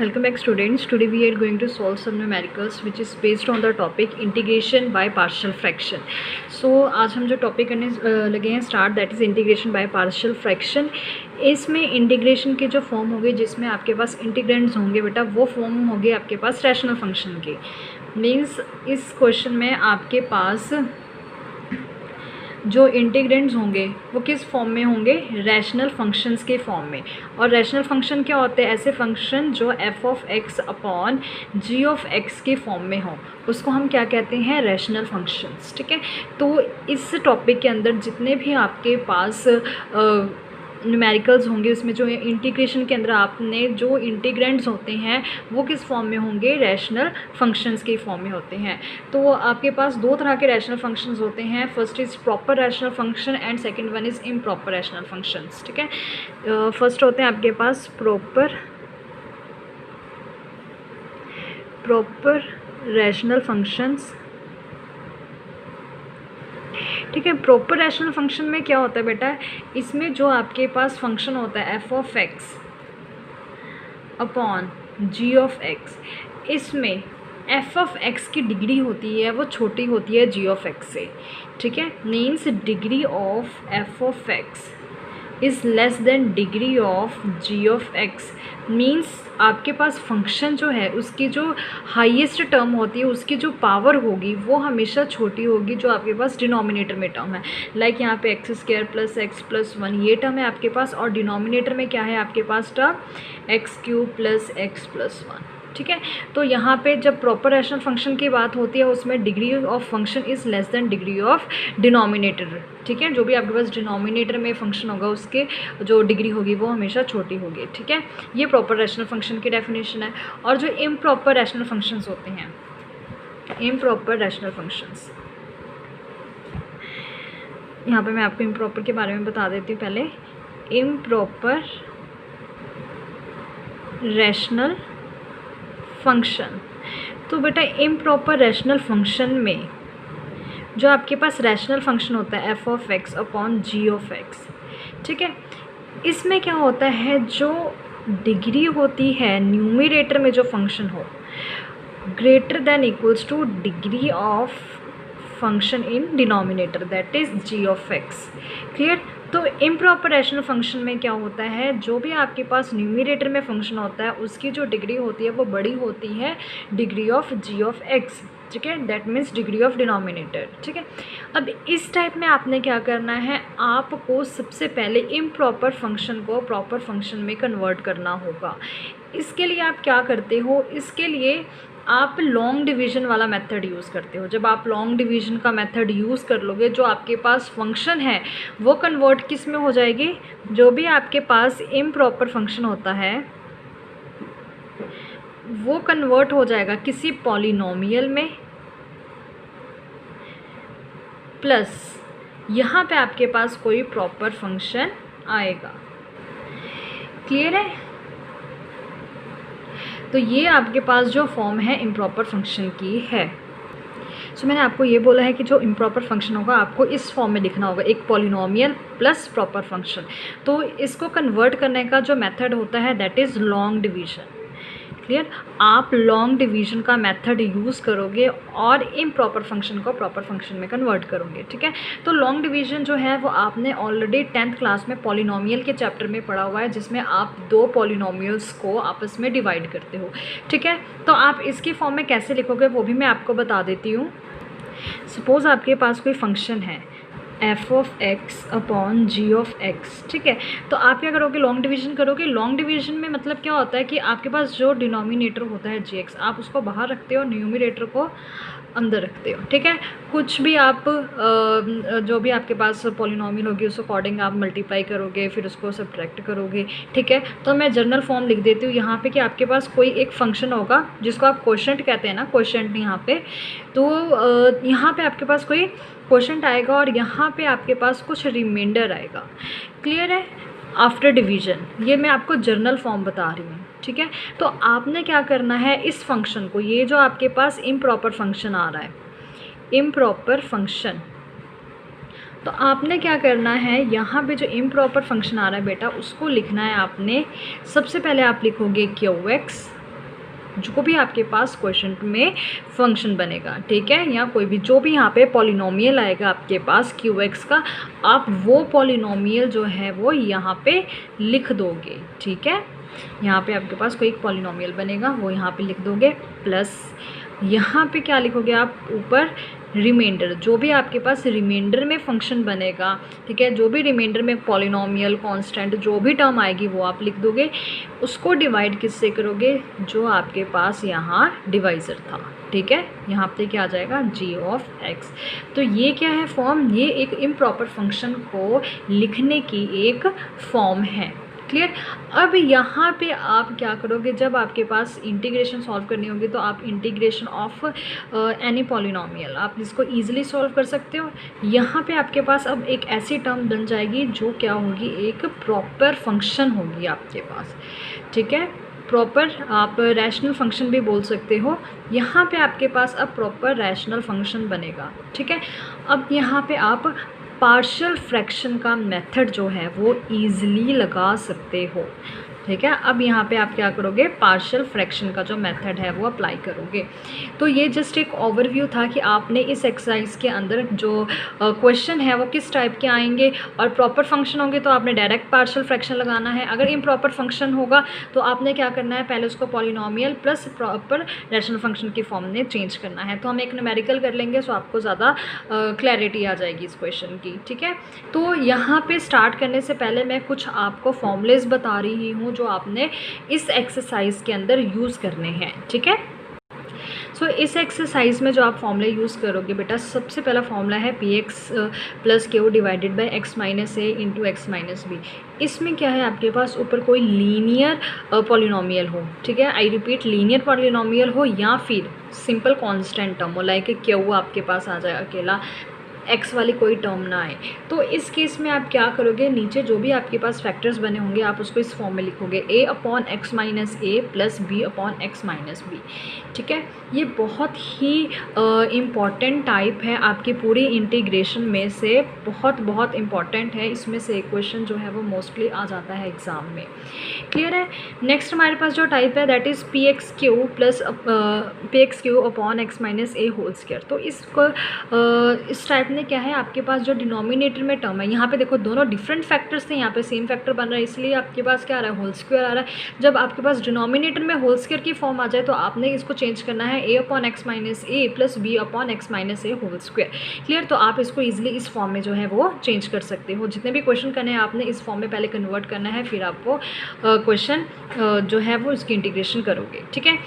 Welcome back students. Today we are going to solve some numericals which is based on the topic integration by partial fraction. So आज हम जो topic करने लगे हैं start that is integration by partial fraction. इसमें integration के जो form होंगे जिसमें आपके पास इंटीग्रेंड्स होंगे बेटा वो फॉर्म होंगे आपके पास रैशनल फंक्शन के. मीन्स इस क्वेश्चन में आपके पास जो इंटीग्रेंड्स होंगे वो किस फॉर्म में होंगे, रैशनल फंक्शंस के फॉर्म में. और रैशनल फंक्शन क्या होते हैं, ऐसे फंक्शन जो f of x upon g of x के फॉर्म में हो उसको हम क्या कहते हैं, रैशनल फंक्शंस. ठीक है, तो इस टॉपिक के अंदर जितने भी आपके पास न्यूमेरिकल्स होंगे उसमें जो इंटीग्रेशन के अंदर आपने जो इंटीग्रेंड्स होते हैं वो किस फॉर्म में होंगे, रैशनल फंक्शंस के फॉर्म में होते हैं. तो आपके पास दो तरह के रैशनल फंक्शंस होते हैं. First is proper rational function and second one is improper rational functions. ठीक है, फर्स्ट होते हैं आपके पास प्रॉपर रैशनल फंक्शंस. ठीक है, प्रॉपर रैशनल फंक्शन में क्या होता है बेटा, इसमें जो आपके पास फंक्शन होता है f of x upon g of x, इसमें एफ ऑफ एक्स की डिग्री होती है वो छोटी होती है जी ऑफ एक्स से. ठीक है, means degree of f of x is less than degree of g of x. Means आपके पास फंक्शन जो है उसकी जो हाईएस्ट टर्म होती है उसकी जो पावर होगी वो हमेशा छोटी होगी जो आपके पास डिनोमिनेटर में टर्म है. लाइक यहाँ पे x square plus x plus one ये टर्म है आपके पास, और डिनोमिनेटर में क्या है आपके पास term x cube plus x plus one. ठीक है, तो यहाँ पे जब प्रॉपर रैशनल फंक्शन की बात होती है उसमें degree of function is less than degree of denominator. ठीक है, जो भी आपके पास डिनोमिनेटर में फंक्शन होगा उसके जो डिग्री होगी वो हमेशा छोटी होगी. ठीक है, ये प्रॉपर रैशनल फंक्शन की डेफिनेशन है. और जो इम्प्रॉपर रैशनल फंक्शंस होते हैं, इम्प्रॉपर रैशनल फंक्शंस, यहाँ पे मैं आपको इम्प्रॉपर के बारे में बता देती हूँ पहले. इम्प्रॉपर रैशनल फंक्शन, तो बेटा इम्प्रॉपर रैशनल फंक्शन में जो आपके पास रैशनल फंक्शन होता है f of x upon g of x. ठीक है, इसमें क्या होता है, जो डिग्री होती है न्यूमरेटर में जो फंक्शन हो greater than equals to degree of function in denominator that is g of x. Clear. तो इम्प्रॉपर रैशनल फंक्शन में क्या होता है, जो भी आपके पास न्यूमरेटर में फंक्शन होता है उसकी जो डिग्री होती है वो बड़ी होती है degree of g of x. ठीक है, that means degree of denominator. ठीक है, अब इस टाइप में आपने क्या करना है, आपको सबसे पहले इम्प्रॉपर फंक्शन को प्रॉपर फंक्शन में कन्वर्ट करना होगा. इसके लिए आप क्या करते हो, इसके लिए आप लॉन्ग डिवीज़न वाला मेथड यूज़ करते हो. जब आप लॉन्ग डिवीज़न का मेथड यूज़ कर लोगे जो आपके पास फंक्शन है वो कन्वर्ट किस में हो जाएगी, जो भी आपके पास इम्प्रॉपर फंक्शन होता है वो कन्वर्ट हो जाएगा किसी पॉलिनोमियल में, प्लस यहाँ पे आपके पास कोई प्रॉपर फंक्शन आएगा. क्लियर है. तो ये आपके पास जो फॉर्म है इम्प्रॉपर फंक्शन की है. सो मैंने आपको ये बोला है कि जो इम्प्रॉपर फंक्शन होगा आपको इस फॉर्म में लिखना होगा, एक पॉलिनोमियल प्लस प्रॉपर फंक्शन. तो इसको कन्वर्ट करने का जो मेथड होता है that is long division. Clear, आप लॉन्ग डिवीज़न का मेथड यूज़ करोगे और इम्प्रॉपर फंक्शन को प्रॉपर फंक्शन में कन्वर्ट करोगे. ठीक है, तो लॉन्ग डिवीज़न जो है वो आपने ऑलरेडी 10th क्लास में पॉलिनोमियल के चैप्टर में पढ़ा हुआ है जिसमें आप दो पॉलिनोमियल्स को आपस में डिवाइड करते हो. ठीक है, तो आप इसकी फॉर्म में कैसे लिखोगे वो भी मैं आपको बता देती हूँ. सपोज़ आपके पास कोई फंक्शन है f of x upon g of x. ठीक है, तो आप क्या करोगे, लॉन्ग डिवीज़न करोगे. लॉन्ग डिवीज़न में मतलब क्या होता है कि आपके पास जो डिनोमिनेटर होता है जी एक्स आप उसको बाहर रखते हो, न्यूमरेटर को अंदर रखते हो. ठीक है, कुछ भी आप जो भी आपके पास पॉलिनोमियल होगी उस अकॉर्डिंग आप मल्टीप्लाई करोगे फिर उसको सब्ट्रैक्ट करोगे. ठीक है, तो मैं जनरल फॉर्म लिख देती हूँ यहाँ पे कि आपके पास कोई एक फंक्शन होगा जिसको आप क्वोशंट कहते हैं ना, क्वोशंट यहाँ पे. तो यहाँ पे आपके पास कोई क्वोशंट आएगा और यहाँ पे आपके पास कुछ रिमाइंडर आएगा. क्लियर है. आफ्टर डिवीज़न, ये मैं आपको जर्नल फॉर्म बता रही हूँ. ठीक है, तो आपने क्या करना है, इस फंक्शन को, ये जो आपके पास इम्प्रॉपर फंक्शन आ रहा है, इम्प्रॉपर फंक्शन, तो आपने क्या करना है, यहाँ पे जो इम्प्रॉपर फंक्शन आ रहा है बेटा उसको लिखना है आपने. सबसे पहले आप लिखोगे क्यू एक्स जो भी आपके पास क्वेश्चन में फंक्शन बनेगा, ठीक है, या कोई भी जो भी यहाँ पे पॉलिनोमियल आएगा आपके पास क्यू एक्स का, आप वो पॉलिनोमियल जो है वो यहाँ पे लिख दोगे, ठीक है। यहाँ पे आपके पास कोई एक पॉलिनोमियल बनेगा, वो यहाँ पे लिख दोगे, प्लस यहाँ पे क्या लिखोगे आप, ऊपर रिमाइंडर, जो भी आपके पास रिमाइंडर में फंक्शन बनेगा, ठीक है, जो भी रिमाइंडर में पॉलिनोमियल कांस्टेंट जो भी टर्म आएगी वो आप लिख दोगे। उसको डिवाइड किससे करोगे, जो आपके पास यहाँ डिवाइज़र था, ठीक है, यहाँ पे क्या आ जाएगा, g ऑफ x। तो ये क्या है फॉर्म, ये एक इम्प्रॉपर फंक्शन को लिखने की एक फॉर्म है, क्लियर। अब यहाँ पे आप क्या करोगे, जब आपके पास इंटीग्रेशन सॉल्व करनी होगी तो आप इंटीग्रेशन ऑफ एनी पॉलिनोमियल आप इसको ईजिली सॉल्व कर सकते हो। यहाँ पे आपके पास अब एक ऐसी टर्म बन जाएगी जो क्या होगी, एक प्रॉपर फंक्शन होगी आपके पास, ठीक है, प्रॉपर, आप रैशनल फंक्शन भी बोल सकते हो। यहाँ पे आपके पास अब प्रॉपर रैशनल फंक्शन बनेगा, ठीक है। अब यहाँ पे आप पार्शियल फ्रैक्शन का मेथड जो है वो ईज़िली लगा सकते हो, ठीक है। अब यहाँ पे आप क्या करोगे, पार्शियल फ्रैक्शन का जो मेथड है वो अप्लाई करोगे। तो ये जस्ट एक ओवरव्यू था कि आपने इस एक्सरसाइज के अंदर जो क्वेश्चन है वो किस टाइप के आएंगे, और प्रॉपर फंक्शन होंगे तो आपने डायरेक्ट पार्शियल फ्रैक्शन लगाना है, अगर इम्प्रॉपर फंक्शन होगा तो आपने क्या करना है, पहले उसको polynomial plus proper rational function की फॉर्म में चेंज करना है। तो हम एक न्यूमेरिकल कर लेंगे सो आपको ज़्यादा क्लैरिटी आ जाएगी इस क्वेश्चन की, ठीक है। तो यहाँ पे स्टार्ट करने से पहले मैं कुछ आपको फॉर्मूलेज बता रही हूँ जो आपने इस एक्सरसाइज के अंदर यूज़ करने हैं, ठीक है। सो इस एक्सरसाइज में जो आप फॉर्मूला यूज़ करोगे बेटा, सबसे पहला फॉर्मूला है p x plus q divided by x minus a into x minus b. इसमें क्या है, आपके पास ऊपर कोई लीनियर पॉलिनोमियल हो, ठीक है, आई रिपीट, लीनियर पॉलिनोमियल हो या फिर सिंपल कांस्टेंट टर्म हो, लाइक क्यू आपके पास आ जाए अकेला, एक्स वाली कोई टर्म ना आए। तो इस केस में आप क्या करोगे, नीचे जो भी आपके पास फैक्टर्स बने होंगे आप उसको इस फॉर्म में लिखोगे, a upon x minus a plus b upon x minus b, ठीक है। ये बहुत ही इम्पॉर्टेंट टाइप है आपकी पूरी इंटीग्रेशन में से, बहुत इम्पॉर्टेंट है, इसमें से एक क्वेश्चन जो है वो मोस्टली आ जाता है एग्ज़ाम में, क्लियर है। नेक्स्ट हमारे पास जो टाइप है that is p x q plus p x q upon x minus a whole square. तो इसको इस टाइप में क्या है, आपके पास जो डिनोमिनेटर में टर्म है, यहाँ पे देखो दोनों डिफरेंट फैक्टर्स थे, यहाँ पे सेम फैक्टर बन रहा है, इसलिए आपके पास क्या आ रहा है, होल स्क्वायर आ रहा है। जब आपके पास डिनोमिनेटर में होल स्क्वायर की फॉर्म आ जाए तो आपने इसको चेंज करना है a upon x minus a plus b upon x minus a whole square, clear. तो आप इसको ईजिली इस फॉर्म में जो है वो चेंज कर सकते हो। जितने भी क्वेश्चन करने हैं आपने इस फॉर्म में पहले कन्वर्ट करना है, फिर आपको क्वेश्चन जो है वो इसकी इंटीग्रेशन करोगे, ठीक है।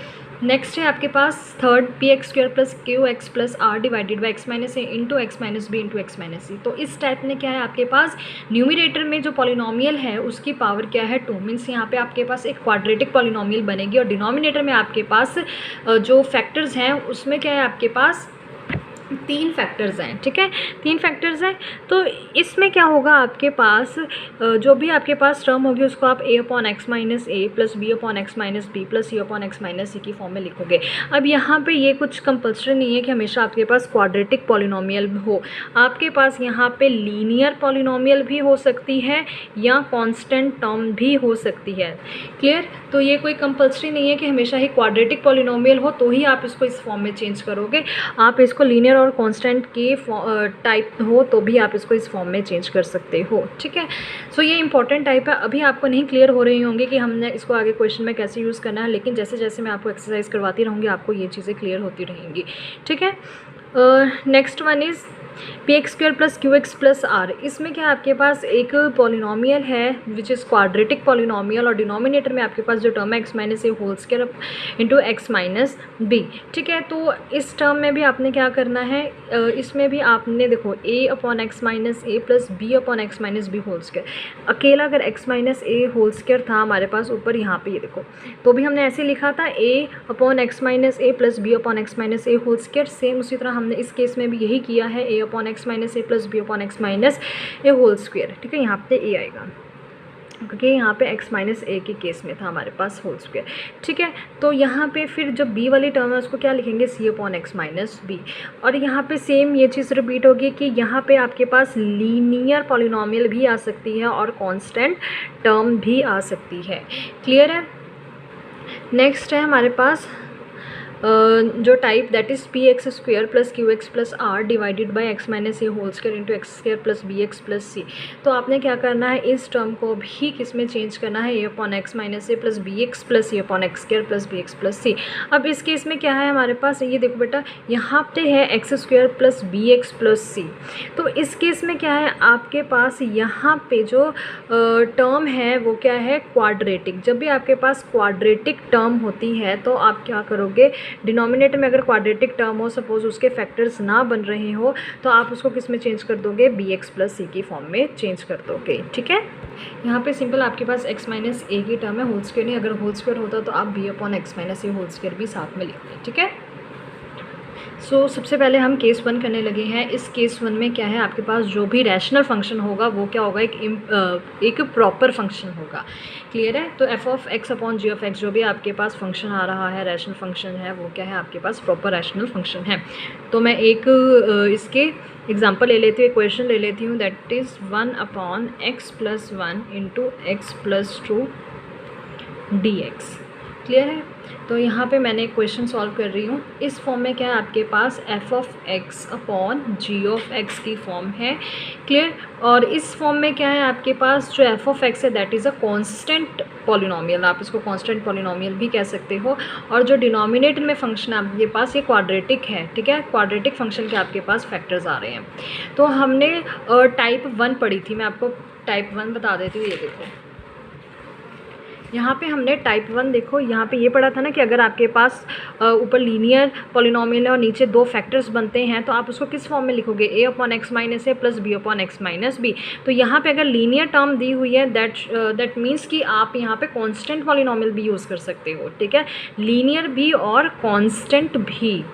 नेक्स्ट है आपके पास third p x square plus q x plus r divided by x minus a into x minus b into x minus c. तो इस टाइप में क्या है, आपके पास न्यूमिनेटर में जो पॉलिनोमियल है उसकी पावर क्या है, 2, मीन्स यहाँ पे आपके पास एक क्वाड्रेटिक पॉलिनोमियल बनेगी, और डिनोमिनेटर में आपके पास जो फैक्टर्स हैं उसमें क्या है, आपके पास 3 फैक्टर्स हैं, ठीक है, 3 फैक्टर्स हैं। तो इसमें क्या होगा, आपके पास जो भी आपके पास टर्म होगी उसको आप a upon x minus a plus b upon x minus b plus c upon x minus c की फॉर्म में लिखोगे। अब यहाँ पे ये कुछ कंपल्सरी नहीं है कि हमेशा आपके पास क्वाड्रेटिक पॉलिनोमियल हो, आपके पास यहाँ पे लीनियर पॉलिनोमियल भी हो सकती है या कांस्टेंट टर्म भी हो सकती है, क्लियर। तो ये कोई कंपल्सरी नहीं है कि हमेशा ही क्वाड्रेटिक पॉलिनोमियल हो तो ही आप इसको इस फॉर्म में चेंज करोगे, आप इसको लीनियर और कांस्टेंट के टाइप हो तो भी आप इसको इस फॉर्म में चेंज कर सकते हो, ठीक है। सो ये इंपॉर्टेंट टाइप है। अभी आपको नहीं क्लियर हो रही होंगी कि हमने इसको आगे क्वेश्चन में कैसे यूज़ करना है, लेकिन जैसे जैसे मैं आपको एक्सरसाइज करवाती रहूँगी आपको ये चीज़ें क्लियर होती रहेंगी, ठीक है। Next one is p x square plus q x plus r. इसमें क्या आपके पास एक पॉलिनोमियल है विच इज़ क्वाड्रेटिक पॉलिनोमियल, और डिनोमिनेटर में आपके पास जो टर्म है x minus a whole square into x minus b, ठीक है। तो इस टर्म में भी आपने क्या करना है, इसमें भी आपने देखो a upon x minus a plus b upon x minus b whole square, अकेला अगर x minus a whole square था हमारे पास ऊपर यहाँ पे ये देखो, तो भी हमने ऐसे लिखा था a upon x minus a plus b upon x minus a whole square. Same उसी तरह हमने इस केस में भी यही किया है, a upon x minus a plus b upon x minus a whole square, ठीक है। यहाँ पे a आएगा क्योंकि यहाँ पे x माइनस ए के केस में था हमारे पास होल स्क्वायर, ठीक है। तो यहाँ पे फिर जब b वाली टर्म है उसको क्या लिखेंगे, c upon x minus b, और यहाँ पे सेम ये चीज़ रिपीट होगी कि यहाँ पे आपके पास लीनियर पॉलिनोमियल भी आ सकती है और कांस्टेंट टर्म भी आ सकती है, क्लियर है। नेक्स्ट है हमारे पास जो type that is p x square plus q x plus r divided by x minus a whole square into x square plus b x plus c. तो आपने क्या करना है, इस टर्म को भी किस में चेंज करना है, a upon x minus a plus b x plus a upon x square plus b x plus c. अब इस केस में क्या है हमारे पास, ये देखो बेटा, यहाँ पे है x square plus b x plus c. तो इस केस में क्या है आपके पास, यहाँ पे जो टर्म है वो क्या है, क्वाड्रेटिक। जब भी आपके पास क्वाड्रेटिक टर्म होती है तो आप क्या करोगे, डिनोमिनेटर में अगर क्वाड्रेटिक टर्म हो, सपोज उसके फैक्टर्स ना बन रहे हो, तो आप उसको किस में चेंज कर दोगे, बी एक्स प्लस सी की फॉर्म में चेंज कर दोगे। ठीक है, यहाँ पे सिंपल आपके पास एक्स माइनस ए की टर्म है, होल स्क्वायर नहीं, अगर होल स्क्वायर होता तो आप B upon x minus a whole square भी साथ में लिखते। ठीक है, सो सबसे पहले हम केस 1 करने लगे हैं। इस केस 1 में क्या है, आपके पास जो भी रैशनल फंक्शन होगा वो क्या होगा, एक प्रॉपर फंक्शन होगा। क्लियर है, तो f of x upon g of x जो भी आपके पास फंक्शन आ रहा है, रैशनल फंक्शन है, वो क्या है आपके पास प्रॉपर रैशनल फंक्शन है। तो मैं एक इसके एग्जांपल ले लेती हूँ, इक्वेशन ले लेती हूँ, that is 1 upon x plus 1 into x plus 2 D x. Clear है, तो यहाँ पे मैंने क्वेश्चन सॉल्व कर रही हूँ। इस फॉर्म में क्या है आपके पास, f of x upon g of x की फॉर्म है। क्लियर, और इस फॉर्म में क्या है आपके पास, जो एफ ऑफ एक्स है that is a constant polynomial, आप इसको कांस्टेंट पॉलिनोमियल भी कह सकते हो। और जो डिनोमिनेटर में फंक्शन आपके पास ये क्वाड्रेटिक है। ठीक है, क्वाड्रेटिक फंक्शन के आपके पास फैक्टर्स आ रहे हैं। तो हमने टाइप 1 पढ़ी थी, मैं आपको टाइप 1 बता देती हूँ। ये देखो, यहाँ पे हमने टाइप 1 देखो, यहाँ पे ये पढ़ा था ना कि अगर आपके पास ऊपर लीनियर पॉलिनोमियल है और नीचे 2 फैक्टर्स बनते हैं तो आप उसको किस फॉर्म में लिखोगे, a upon x minus a plus b upon x minus b. तो यहाँ पे अगर लीनियर टर्म दी हुई है दैट मीन्स कि आप यहाँ पे कांस्टेंट पॉलिनोमियल भी यूज़ कर सकते हो। ठीक है, लीनियर भी और कांस्टेंट भी।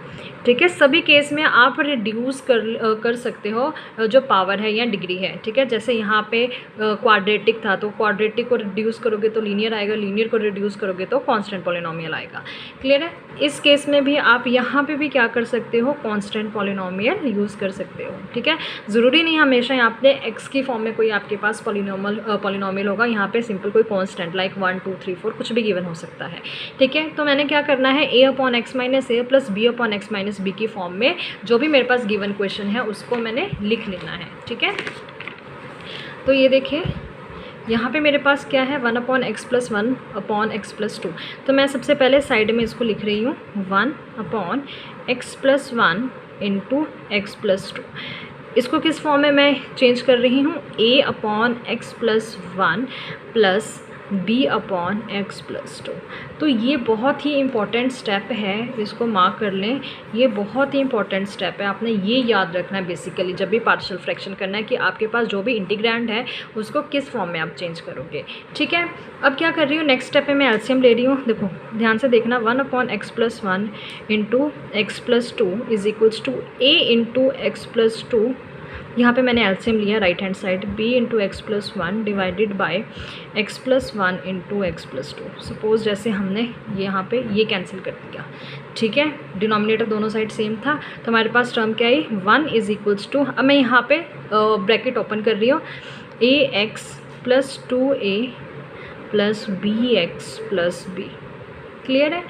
ठीक है, सभी केस में आप रिड्यूस कर सकते हो जो पावर है या डिग्री है। ठीक है, जैसे यहाँ पे क्वाड्रेटिक था तो क्वाड्रेटिक को रिड्यूस करोगे तो लीनियर आएगा, लीनियर को रिड्यूस करोगे तो कांस्टेंट पॉलिनोमियल आएगा। क्लियर है, इस केस में भी आप यहाँ पे भी क्या कर सकते हो, कांस्टेंट पॉलिनोमियल यूज़ कर सकते हो। ठीक है, ज़रूरी नहीं हमेशा यहाँ पे एक्स की फॉर्म में कोई आपके पास पॉलिनोमियल होगा, यहाँ पे सिंपल कोई कांस्टेंट लाइक 1 2 3 4 कुछ भी गिवन हो सकता है। ठीक है, तो मैंने क्या करना है, a upon x minus a plus b upon x minus b की फॉर्म में जो भी मेरे पास गिवन क्वेश्चन है उसको मैंने लिख लेना है। ठीक है, तो ये देखिए यहाँ पे मेरे पास क्या है, 1 upon x plus 1 upon x plus 2। तो मैं सबसे पहले साइड में इसको लिख रही हूँ, 1 upon x plus 1 into x plus 2। इसको किस फॉर्म में मैं चेंज कर रही हूँ, a upon x plus 1 plus b upon x plus 2। तो ये बहुत ही इम्पॉर्टेंट स्टेप है, इसको मार्क कर लें, ये बहुत ही इंपॉर्टेंट स्टेप है। आपने ये याद रखना है बेसिकली जब भी पार्शियल फ्रैक्शन करना है कि आपके पास जो भी इंटीग्रैंड है उसको किस फॉर्म में आप चेंज करोगे। ठीक है, अब क्या कर रही हूँ, नेक्स्ट स्टेप पे मैं एलसीएम ले रही हूँ। देखो ध्यान से देखना, 1 upon x plus 1 into x plus 2 is equals to a into x plus 2, यहाँ पे मैंने एलसीएम लिया right hand side, b into x plus 1 divided by x plus 1 into x plus 2। Suppose जैसे हमने यहाँ पे ये कैंसिल कर दिया। ठीक है, डिनोमिनेटर दोनों साइड सेम था तो हमारे पास टर्म क्या आई, 1 इज इक्वल्स टू, अब मैं यहाँ पे ब्रैकेट ओपन कर रही हूँ, a x plus 2a plus b x plus b. Clear है,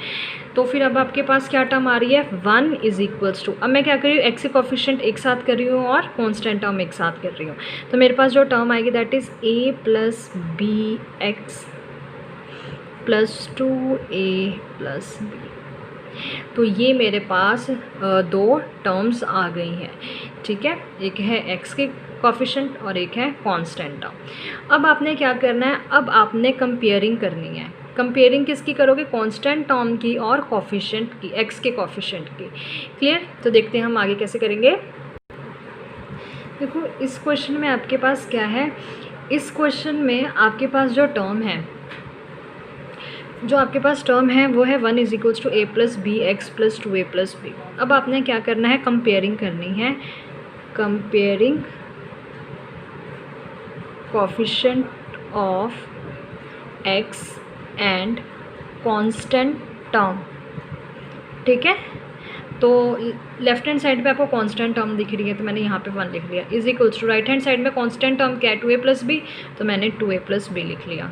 तो फिर अब आपके पास क्या टर्म आ रही है, 1 इज इक्वल्स टू, अब मैं क्या कर रही हूँ, एक्स के कोफिशिएंट एक साथ कर रही हूँ और कांस्टेंट टर्म एक साथ कर रही हूँ। तो मेरे पास जो टर्म आएगी that is a plus b x plus 2a plus b. तो ये मेरे पास 2 टर्म्स आ गई हैं। ठीक है, एक है एक्स के कोफिशिएंट और एक है कांस्टेंट टर्म। अब आपने क्या करना है, अब आपने कंपेयरिंग करनी है। कंपेयरिंग किसकी करोगे, कांस्टेंट टर्म की और कोफिशिएंट की, एक्स के कोफिशिएंट की। क्लियर, तो देखते हैं हम आगे कैसे करेंगे। देखो इस क्वेश्चन में आपके पास क्या है, इस क्वेश्चन में आपके पास जो टर्म है, जो आपके पास टर्म है वो है 1 is equals to a plus b x plus 2a plus b. अब आपने क्या करना है, कंपेयरिंग करनी है, comparing coefficient of x and constant term. ठीक है, तो लेफ्ट हैंड साइड पे आपको कांस्टेंट टर्म दिख रही है तो मैंने यहाँ पे 1 लिख लिया, is equals to right hand side में कांस्टेंट टर्म क्या है, 2a प्लस बी, तो मैंने 2a प्लस बी लिख लिया।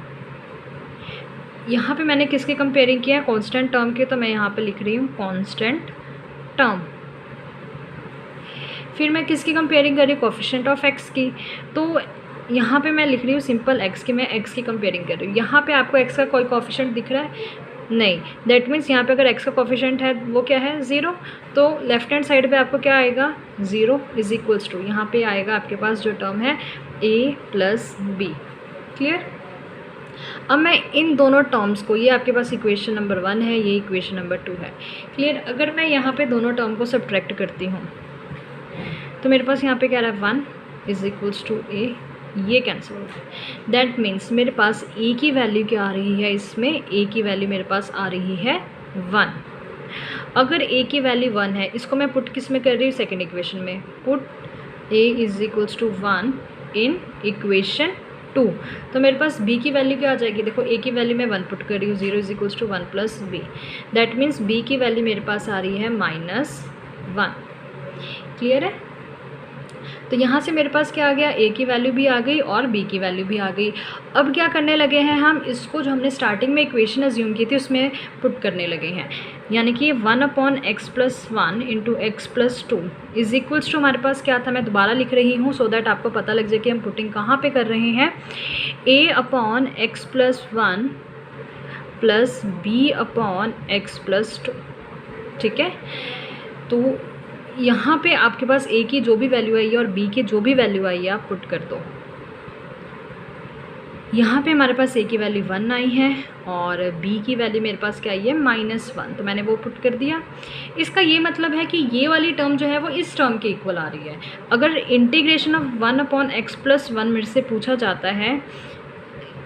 यहाँ पे मैंने किसकी कंपेयरिंग किया है, कांस्टेंट टर्म की, तो मैं यहाँ पे लिख रही हूँ कांस्टेंट टर्म। फिर मैं किसकी कंपेयरिंग कर रही हूँ, कोफिशिएंट ऑफ एक्स की, तो यहाँ पे मैं लिख रही हूँ सिंपल एक्स की, मैं एक्स की कंपेयरिंग कर रही हूँ। यहाँ पे आपको एक्स का कोई कोफिशिएंट दिख रहा है नहीं, दैट मीन्स यहाँ पे अगर एक्स का कोफिशिएंट है वो क्या है, 0, तो लेफ्ट हैंड साइड पे आपको क्या आएगा, 0 इज इक्वल्स टू यहाँ पे आएगा आपके पास जो टर्म है a प्लस बी। क्लियर। अब मैं इन दोनों टर्म्स को, ये आपके पास इक्वेशन नंबर 1 है, ये इक्वेशन नंबर 2 है। क्लियर। अगर मैं यहाँ पे दोनों टर्म को सब्ट्रैक्ट करती हूँ तो मेरे पास यहाँ पे क्या रहा है, 1 इज इक्वल्स टू a, ये कैंसिल हो गया। दैट मीन्स मेरे पास a की वैल्यू क्या आ रही है, इसमें a की वैल्यू मेरे पास आ रही है 1। अगर a की वैल्यू 1 है, इसको मैं पुट किस में कर रही हूँ, सेकेंड इक्वेशन में। Put a is equals to 1 in equation 2, तो मेरे पास b की वैल्यू क्या आ जाएगी, देखो a की वैल्यू मैं 1 पुट कर रही हूँ, 0 is equals to 1 plus b। That means b की वैल्यू मेरे पास आ रही है -1। क्लियर है। तो यहाँ से मेरे पास क्या आ गया, a की वैल्यू भी आ गई और b की वैल्यू भी आ गई। अब क्या करने लगे हैं हम, इसको जो हमने स्टार्टिंग में इक्वेशन अज्यूम की थी उसमें पुट करने लगे हैं, यानी कि 1/x plus 1 into x plus 2 is equals to, हमारे पास क्या था, मैं दोबारा लिख रही हूँ सो दैट आपको पता लग जाए कि हम पुटिंग कहाँ पे कर रहे हैं, a/x plus 1 plus b/x plus 2। ठीक है। तो यहाँ पे आपके पास a की जो भी वैल्यू आई है और b की जो भी वैल्यू आई है आप पुट कर दो। यहाँ पे हमारे पास a की वैल्यू 1 आई है और b की वैल्यू मेरे पास क्या आई है, -1, तो मैंने वो पुट कर दिया। इसका ये मतलब है कि ये वाली टर्म जो है वो इस टर्म के इक्वल आ रही है। अगर इंटीग्रेशन ऑफ 1/x प्लस 1 मेरे से पूछा जाता है,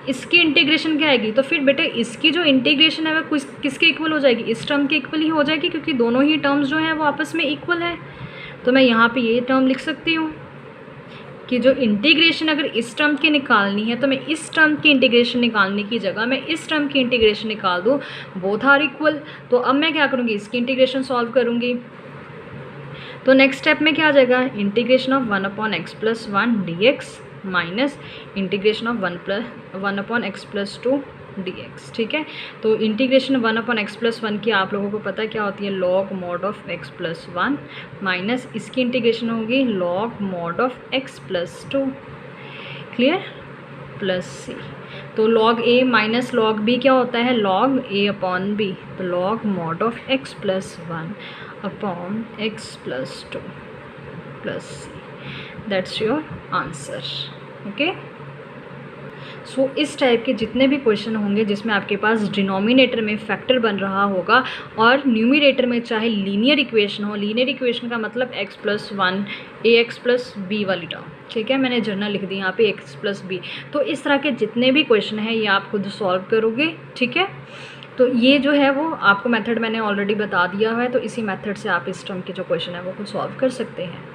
इसकी इंटीग्रेशन क्या आएगी, तो फिर बेटे इसकी जो इंटीग्रेशन है वो किसके इक्वल हो जाएगी, इस टर्म के इक्वल ही हो जाएगी, क्योंकि दोनों ही टर्म्स जो हैं वो आपस में इक्वल है। तो मैं यहाँ पे ये टर्म लिख सकती हूँ कि जो इंटीग्रेशन अगर इस टर्म की निकालनी है तो मैं इस टर्म की इंटीग्रेशन निकालने की जगह मैं इस टर्म की इंटीग्रेशन निकाल दूँ, बोथ आर इक्वल। तो अब मैं क्या करूँगी, इसकी इंटीग्रेशन सॉल्व करूँगी। तो नेक्स्ट स्टेप में क्या आ जाएगा, integration of 1/x plus 1 dx minus integration of 1/x plus 2 dx। ठीक है। तो इंटीग्रेशन 1/x प्लस 1 की आप लोगों को पता है क्या होती है, log mod of x plus 1 minus इसकी इंटीग्रेशन होगी log mod of x plus 2। Clear. Plus c, तो log a minus log b क्या होता है, लॉग a/b, तो log mod of x plus 1 upon x plus 2 plus c। That's your answer. Okay. So इस type के जितने भी question होंगे जिसमें आपके पास डिनोमिनेटर में फैक्टर बन रहा होगा और न्यूमरेटर में चाहे लीनियर इक्वेशन हो, लीनियर इक्वेशन का मतलब x plus 1 ax plus b वाली टर्म। ठीक है, मैंने जर्नल लिख दी यहाँ पे x प्लस b। तो इस तरह के जितने भी क्वेश्चन हैं ये आप खुद सॉल्व करोगे। ठीक है। तो ये जो है वो आपको मेथड मैंने ऑलरेडी बता दिया है, तो इसी मेथड से आप इस टर्म के जो क्वेश्चन है वो खुद सॉल्व कर सकते हैं।